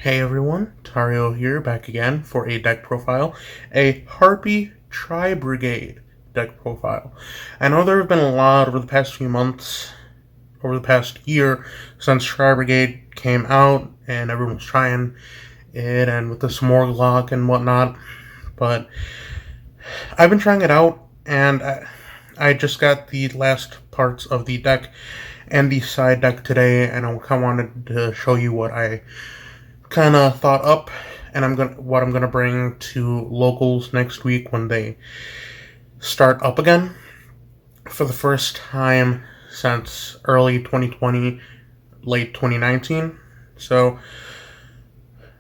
Hey everyone, Tario here, back again for a deck profile, a Harpy tri-brigade deck profile. I know there have been a lot over the past few months, over the past year, since tri-brigade came out and everyone was trying it and with the Smorglock and whatnot, but I've been trying it out and I just got the last parts of the deck and the side deck today, and I kind of wanted to show you what I kind of thought up, and what I'm gonna bring to locals next week when they start up again for the first time since early 2020, late 2019. So,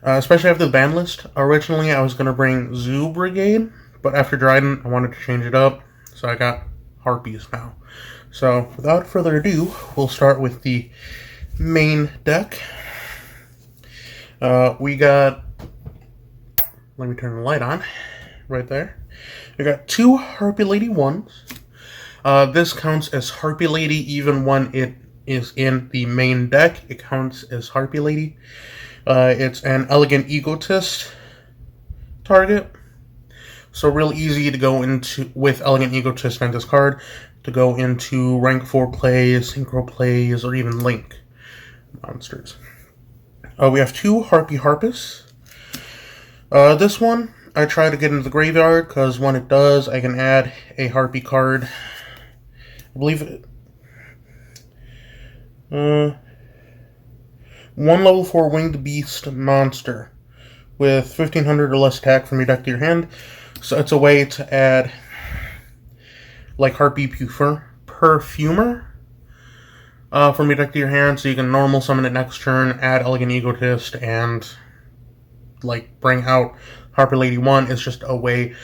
especially after the ban list, originally I was gonna bring Zoo Brigade, but after Dryden, I wanted to change it up, so I got Harpies now. So, without further ado, we'll start with the main deck. We got, let me turn the light on, right there. We got two Harpy Lady 1s. This counts as Harpy Lady even when it is in the main deck. It counts as Harpy Lady. It's an Elegant Egotist target. So real easy to go into with Elegant Egotist and this card to go into rank 4 plays, synchro plays, or even link monsters. We have two Harpy Harpists. This one, I try to get into the graveyard, because when it does, I can add a Harpy card. I believe it... one level 4 winged beast monster with 1500 or less attack from your deck to your hand. So it's a way to add, like, Harpy Perfumer from your deck to your hand, so you can normal summon it next turn, add Elegant Egotist, and like bring out Harpy Lady 1. Is just a way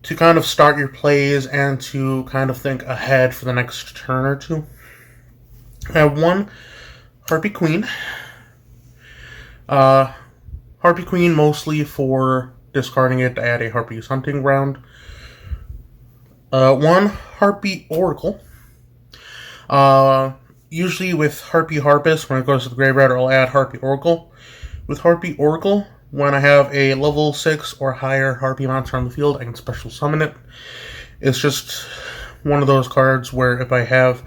to kind of start your plays and to kind of think ahead for the next turn or two. I have one Harpy Queen. Harpy Queen mostly for discarding it to add a Harpy's Hunting Ground. One Harpy Oracle. Usually with Harpy Harpist, when it goes to the graveyard, I'll add Harpy Oracle. With Harpy Oracle, when I have a level 6 or higher Harpy monster on the field, I can special summon it. It's just one of those cards where if I have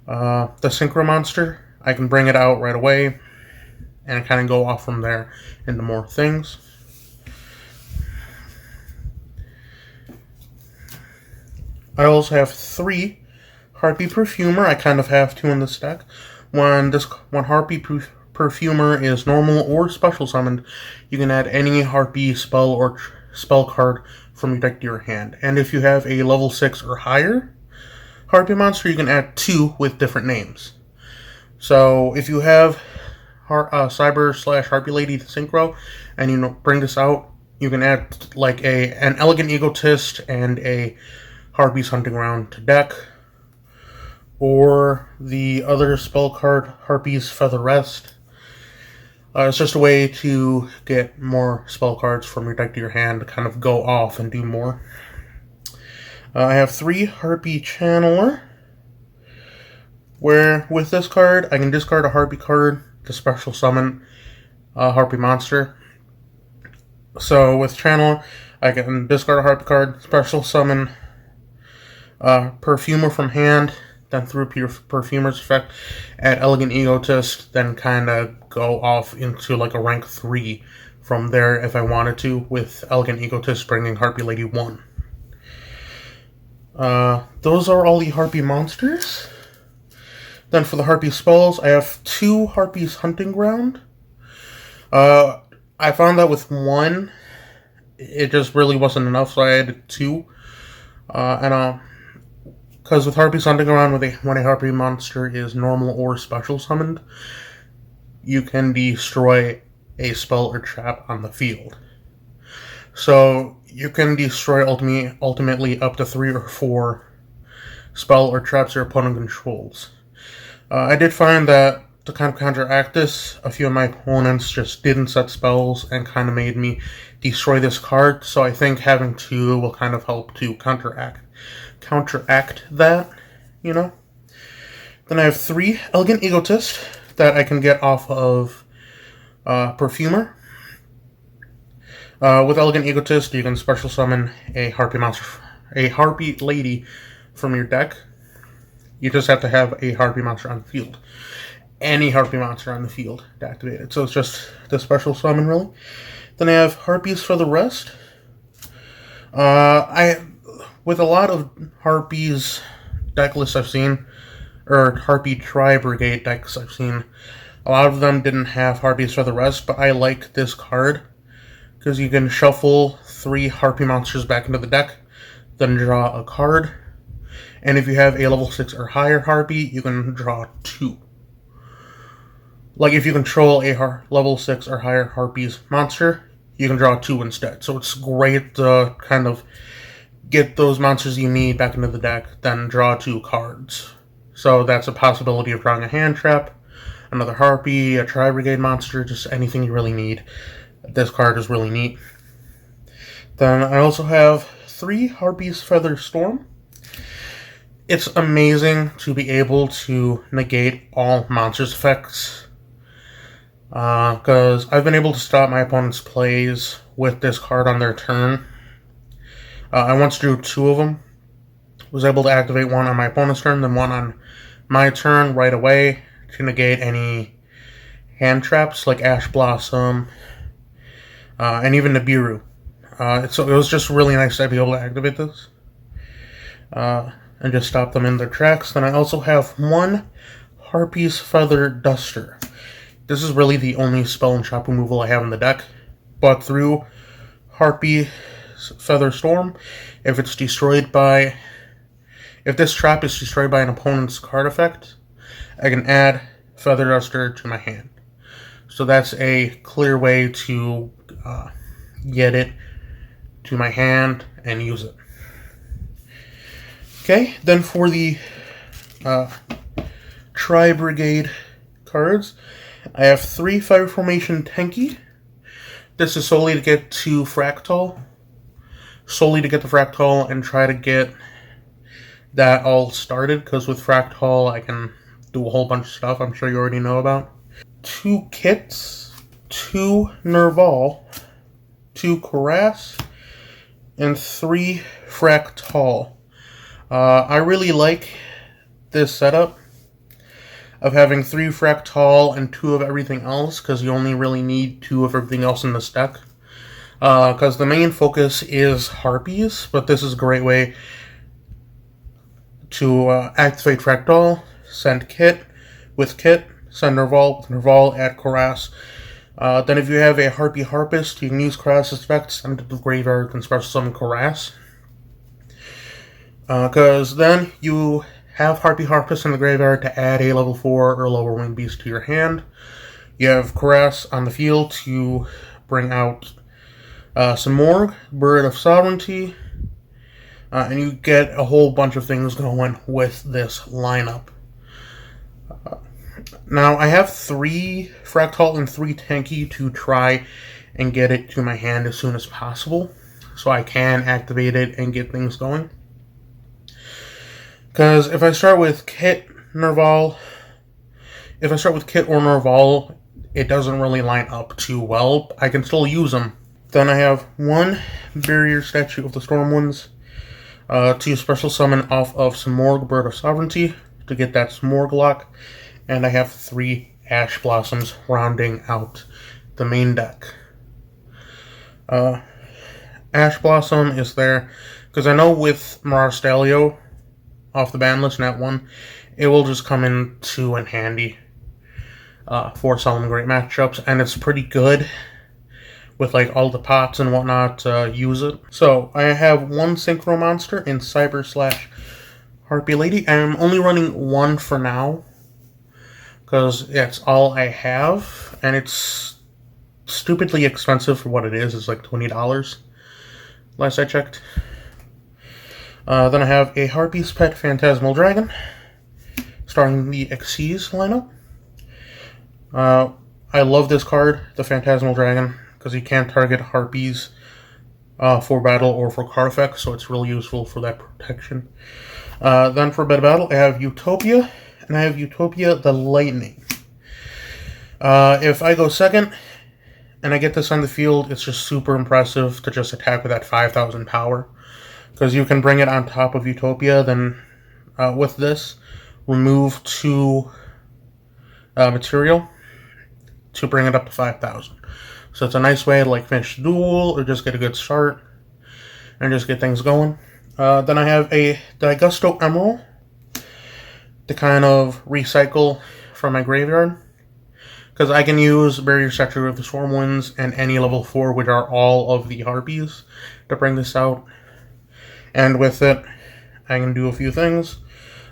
the Synchro monster, I can bring it out right away and kind of go off from there into more things. I also have three Harpy Perfumer. I kind of have two in this deck. When Harpy Perfumer is normal or special summoned, you can add any Harpy spell or spell card from your deck to your hand. And if you have a level 6 or higher Harpy monster, you can add two with different names. So if you have Cyber / Harpy Lady Synchro, and you bring this out, you can add like an Elegant Egotist and a Harpy's Hunting Ground to deck. Or the other spell card, Harpy's Feather Rest. It's just a way to get more spell cards from your deck to your hand to kind of go off and do more. I have three Harpy Channeler, where with this card, I can discard a Harpy card to special summon a Harpy monster. So with Channeler, I can discard a Harpy card, special summon Perfumer from hand, then through Perfumer's effect, add Elegant Egotist, then kind of go off into like a rank 3 from there if I wanted to, with Elegant Egotist bringing Harpy Lady 1. Those are all the Harpy monsters. Then for the Harpy spells, I have two Harpy's Hunting Ground. I found that with one, it just really wasn't enough, so I added two. Because with Harpy's Hunting Ground, when a Harpy monster is normal or special summoned, you can destroy a spell or trap on the field. So you can destroy ultimately up to 3 or 4 spell or traps your opponent controls. I did find that to kind of counteract this, a few of my opponents just didn't set spells and kind of made me destroy this card, so I think having two will kind of help to counteract that, you know. Then I have three Elegant Egotist that I can get off of Perfumer. With Elegant Egotist, you can special summon a Harpy monster, a Harpy lady from your deck. You just have to have a Harpy monster on the field. Any Harpy monster on the field to activate it. So it's just the special summon, really. Then I have Harpies for the rest. With a lot of Harpies deck lists I've seen, or Harpy tri-brigade decks I've seen, a lot of them didn't have Harpies for the rest, but I like this card because you can shuffle 3 Harpy monsters back into the deck, then draw a card, and if you have a level 6 or higher Harpy, you can draw 2. Like if you control a level 6 or higher Harpies monster, you can draw 2 instead. So it's great to kind of get those monsters you need back into the deck, then draw 2 cards. So that's a possibility of drawing a hand trap, another Harpy, a tri-brigade monster, just anything you really need. This card is really neat. Then I also have 3 Harpy's Feather Storm. It's amazing to be able to negate all monsters' effects. Because I've been able to stop my opponent's plays with this card on their turn. I once drew 2 of them. Was able to activate one on my opponent's turn, then one on my turn right away to negate any hand traps like Ash Blossom and even Nibiru. So it was just really nice to be able to activate this and just stop them in their tracks. Then I also have 1 Harpy's Feather Duster. This is really the only spell and trap removal I have in the deck, but through Harpy's Feather Storm, if this trap is destroyed by an opponent's card effect, I can add Feather Duster to my hand. So that's a clear way to get it to my hand and use it. Okay, then for the tri-brigade cards, I have 3 Fire Formation Tenki. This is solely to get to Fractal. Solely to get the Fractal and try to get that all started, because with Fractal I can do a whole bunch of stuff I'm sure you already know about. 2 Kits, 2 Nerval, 2 Karass, and 3 Fractal. I really like this setup of having 3 Fractal and 2 of everything else, because you only really need 2 of everything else in this deck. Because the main focus is Harpies, but this is a great way to activate Fractal, send Kit with Kit, send Nerval with Nerval, add Karass. Then if you have a Harpy Harpist, you can use Karass's effects, send it to the graveyard, and special summon Karass. Because then you have Harpy Harpist in the graveyard to add a level 4 or lower winged beast to your hand. You have Karass on the field to bring out some more Bird of Sovereignty, and you get a whole bunch of things going with this lineup. Now, I have 3 Fractal and 3 Tenki to try and get it to my hand as soon as possible, so I can activate it and get things going. Because if I start with Kit or Nerval, it doesn't really line up too well. I can still use them. Then I have 1 Barrier Statue of the Stormwinds to special summon off of Smorg Bird of Sovereignty to get that Smorg lock. And I have 3 Ash Blossoms rounding out the main deck. Ash Blossom is there because I know with Mirage Stalio off the ban list, Nat 1, it will just come in handy for some great matchups, and it's pretty good with like all the pots and whatnot to use it. So I have 1 Synchro Monster in Cyber/Harpy Lady. I'm only running 1 for now because that's all I have, and it's stupidly expensive for what it is. It's like $20 last I checked. Then I have a Harpy's Pet Phantasmal Dragon, starting the Xyz lineup. I love this card, the Phantasmal Dragon, because you can't target Harpies for battle or for card effects, so it's really useful for that protection. Then for battle, I have Utopia, and I have Utopia the Lightning. If I go second and I get this on the field, it's just super impressive to just attack with that 5,000 power. Because you can bring it on top of Utopia, then with this, remove 2 material to bring it up to 5,000. So it's a nice way to like finish the duel or just get a good start and just get things going. Then I have a Digusto Emerald to kind of recycle from my graveyard. Because I can use Barrier Sector of the Storm Winds and any level 4, which are all of the Harpies, to bring this out. And with it, I can do a few things.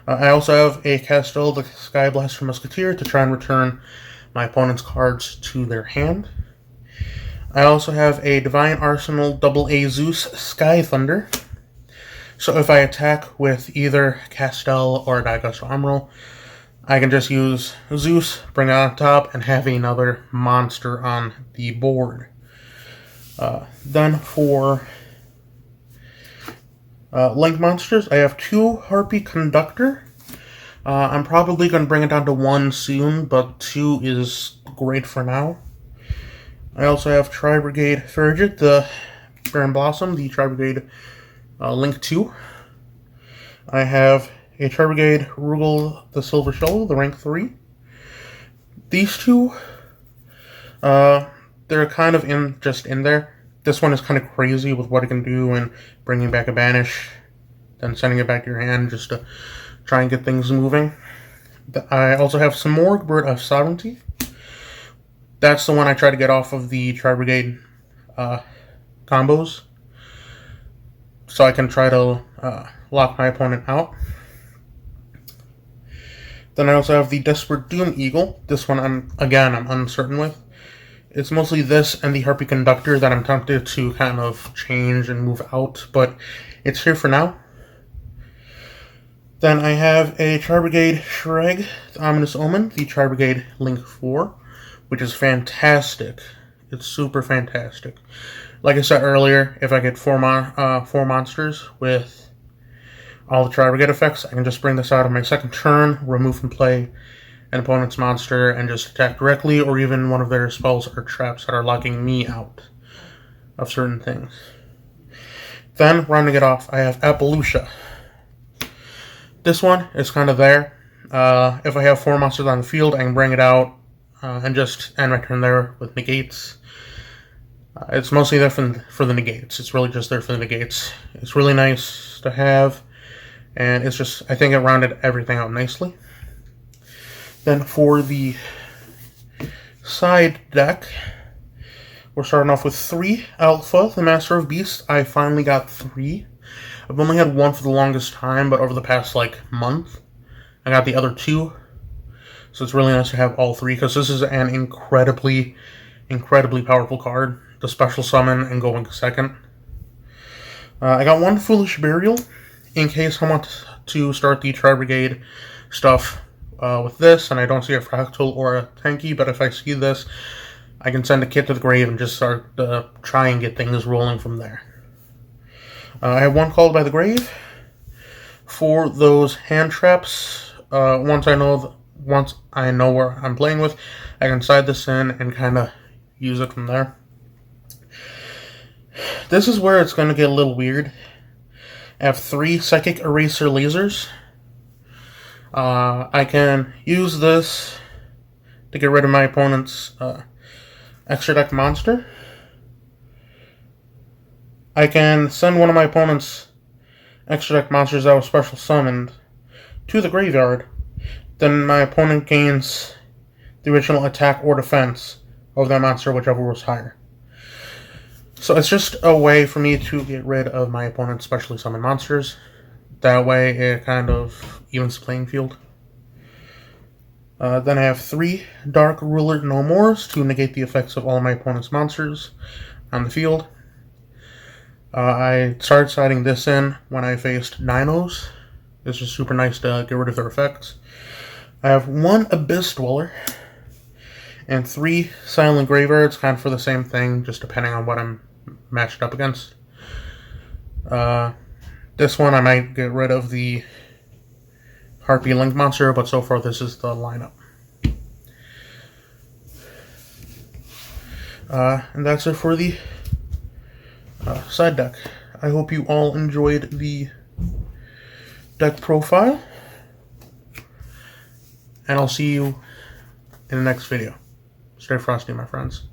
I also have a Castel, the Sky Blaster Musketeer, to try and return my opponent's cards to their hand. I also have a Divine Arsenal AA Zeus Sky Thunder. So if I attack with either Castel or Digusto Emerald, I can just use Zeus, bring it on top, and have another monster on the board. Then for Link monsters, I have 2 Harpy Conductor. I'm probably going to bring it down to 1 soon, but 2 is great for now. I also have Tri-Brigade Fergit, the Baron Blossom, the Tri-Brigade Link 2. I have a Tri-Brigade Rugal, the Silver Shovel, the rank 3. These 2, they're kind of just in there. This one is kind of crazy with what it can do and bringing back a banish, then sending it back to your hand just to try and get things moving. I also have some more Bird of Sovereignty. That's the one I try to get off of the Tri-Brigade combos, so I can try to lock my opponent out. Then I also have the Desperate Doom Eagle. This one, I'm uncertain with. It's mostly this and the Harpy Conductor that I'm tempted to kind of change and move out, but it's here for now. Then I have a Tri-Brigade Shreg, the Ominous Omen, the Tri-Brigade Link 4, which is fantastic. It's super fantastic. Like I said earlier, if I get 4 monsters with all the Tri-Brigade effects, I can just bring this out on my second turn, remove from play an opponent's monster, and just attack directly, or even one of their spells or traps that are locking me out of certain things. Then, rounding it off, I have Appaloosa. This one is kind of there. If I have 4 monsters on the field, I can bring it out and just end my turn there with negates. It's mostly there for the negates. It's really just there for the negates. It's really nice to have, and it's just, I think it rounded everything out nicely. Then for the side deck, we're starting off with 3 Alpha, the Master of Beasts. I finally got 3. I've only had 1 for the longest time, but over the past, month, I got the other 2. So it's really nice to have all 3, because this is an incredibly powerful card. The special summon and going second. I got 1 Foolish Burial, in case I want to start the Tri-Brigade stuff with this, and I don't see a Fractal or a Tanky, but if I see this, I can send a kit to the grave and just start try and get things rolling from there. I have 1 Called by the Grave. For those hand traps, once I know where I'm playing with, I can side this in and kind of use it from there. This is where it's going to get a little weird. I have 3 Psychic Eraser Lasers. I can use this to get rid of my opponent's extra deck monster. I can send one of my opponent's extra deck monsters that was special summoned to the graveyard. Then my opponent gains the original attack or defense of that monster, whichever was higher. So it's just a way for me to get rid of my opponent's specially summoned monsters. That way it kind of evens the playing field. Then I have 3 Dark Ruler No Mores to negate the effects of all my opponent's monsters on the field. I started siding this in when I faced Dinos. It's just super nice to get rid of their effects. I have 1 Abyss Dweller and 3 Silent Graveyards, kind of for the same thing, just depending on what I'm matched up against. This one I might get rid of the Harpy Link monster, but so far this is the lineup. And that's it for the side deck. I hope you all enjoyed the deck profile, and I'll see you in the next video. Stay frosty, my friends.